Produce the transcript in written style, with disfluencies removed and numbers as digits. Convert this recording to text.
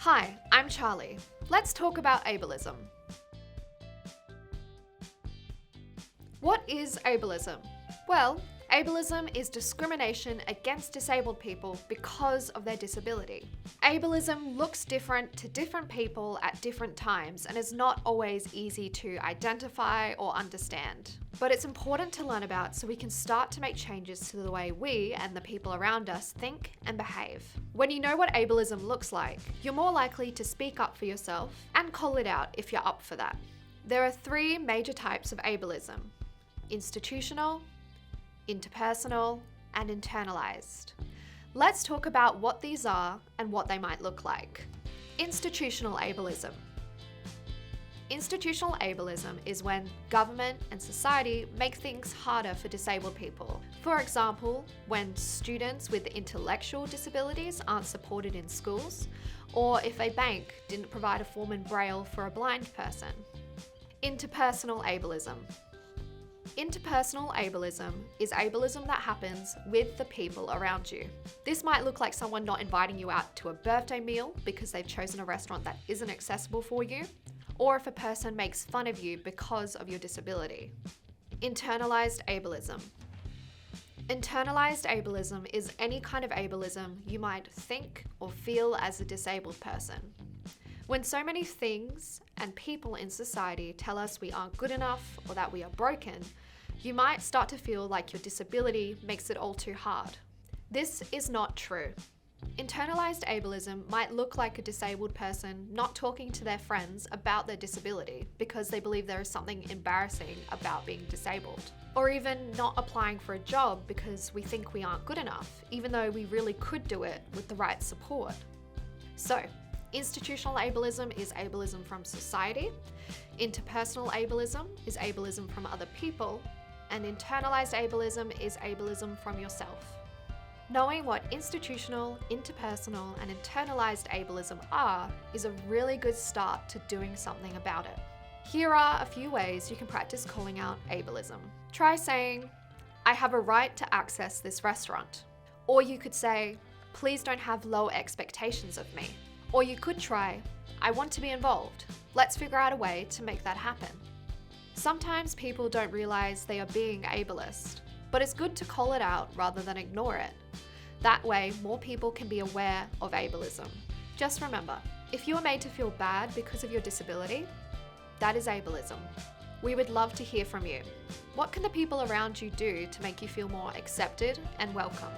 Hi, I'm Charlie. Let's talk about ableism. What is ableism? Well, ableism is discrimination against disabled people because of their disability. Ableism looks different to different people at different times and is not always easy to identify or understand. But it's important to learn about so we can start to make changes to the way we and the people around us think and behave. When you know what ableism looks like, you're more likely to speak up for yourself and call it out if you're up for that. There are three major types of ableism: institutional, interpersonal, and internalized. Let's talk about what these are and what they might look like. Institutional ableism. Institutional ableism is when government and society make things harder for disabled people. For example, when students with intellectual disabilities aren't supported in schools, or if a bank didn't provide a form in Braille for a blind person. Interpersonal ableism. Interpersonal ableism is ableism that happens with the people around you. This might look like someone not inviting you out to a birthday meal because they've chosen a restaurant that isn't accessible for you, or if a person makes fun of you because of your disability. Internalized ableism. Internalized ableism is any kind of ableism you might think or feel as a disabled person. When so many things and people in society tell us we aren't good enough or that we are broken, you might start to feel like your disability makes it all too hard. This is not true. Internalized ableism might look like a disabled person not talking to their friends about their disability because they believe there is something embarrassing about being disabled. Or even not applying for a job because we think we aren't good enough, even though we really could do it with the right support. So, institutional ableism is ableism from society, interpersonal ableism is ableism from other people, and internalized ableism is ableism from yourself. Knowing what institutional, interpersonal, and internalized ableism are is a really good start to doing something about it. Here are a few ways you can practice calling out ableism. Try saying, "I have a right to access this restaurant." Or you could say, "Please don't have low expectations of me." Or you could try, "I want to be involved. Let's figure out a way to make that happen." Sometimes people don't realize they are being ableist, but it's good to call it out rather than ignore it. That way, more people can be aware of ableism. Just remember, if you are made to feel bad because of your disability, that is ableism. We would love to hear from you. What can the people around you do to make you feel more accepted and welcome?